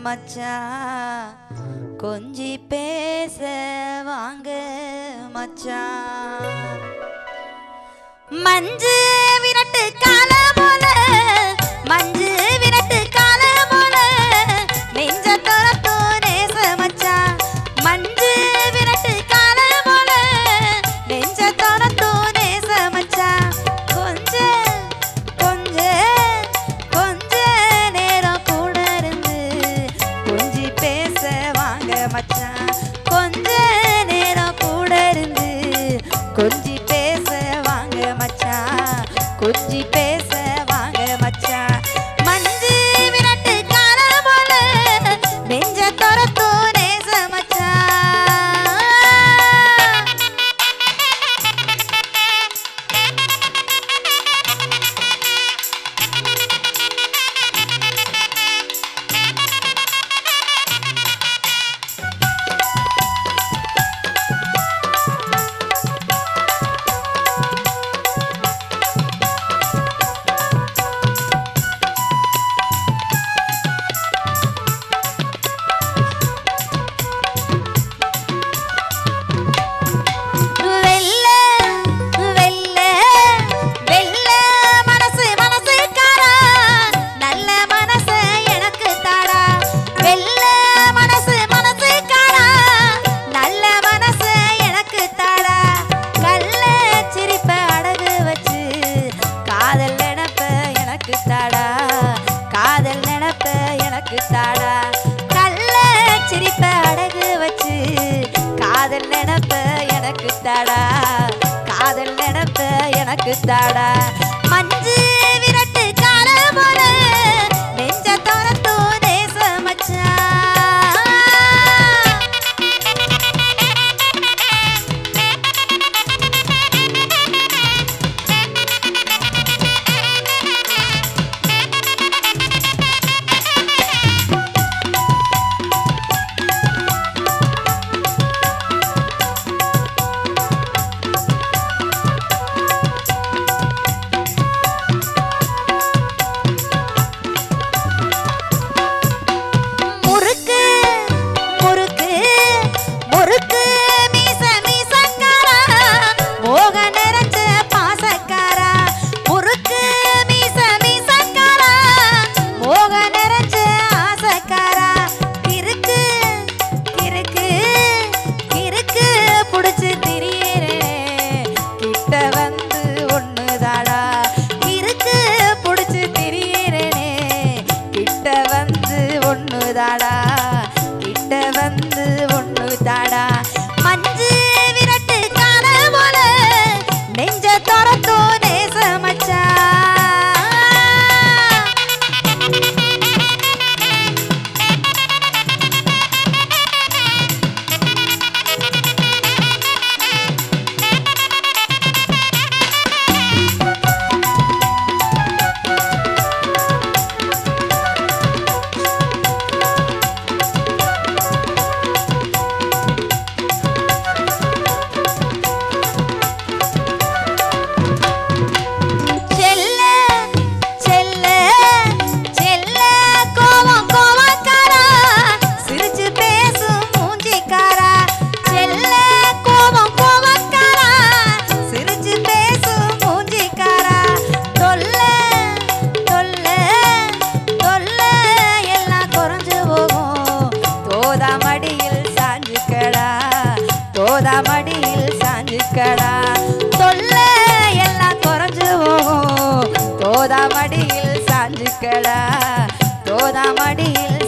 மச்சான் கொஞ்சி பேச வாங்க மச்சான் மஞ்சு விரட்டு கால போல மஞ்சு விரட்டு கால போல நெஞ்ச தரத்தோ நேச மச்சான் மஞ்சு விரட்டு கால போல நெஞ்ச தரத்தோ நேச மச்சான் கொஞ்ச கொஞ்ச கொஞ்ச நேரம் கூட இருந்து கொஞ்சி பேச வாங்க மச்சான் கொஞ்ச நேரம் கூட இருந்து கொஞ்சி பேச வாங்க மச்சான் கொஞ்சி பேச வாங்க மச்சான் மஞ்சு விரட்டு கால போல நெஞ்ச தரத்தோ நேச மச்சான் தாடா கள்ள சிரிப்ப அடகு வச்சு காதல் நினைப்ப எனக்கு தாடா காதல் நினைப்ப எனக்கு தாடா மஞ்சு விரட்டு கால போல நெஞ்ச தரத்தோ நேச மச்சான் தாடா கிட்ட வந்து ஒண்ணு தாடா மஞ்சு விரட்டு கால போல நெஞ்ச தரத்தோ நேச மச்சான் மடியில் சாஞ்சுக்கடா தொல்லை எல்லாம் குறைஞ்சு போகும் தோதா மடியில் சாஞ்சுக்கடா தோதா மடியில்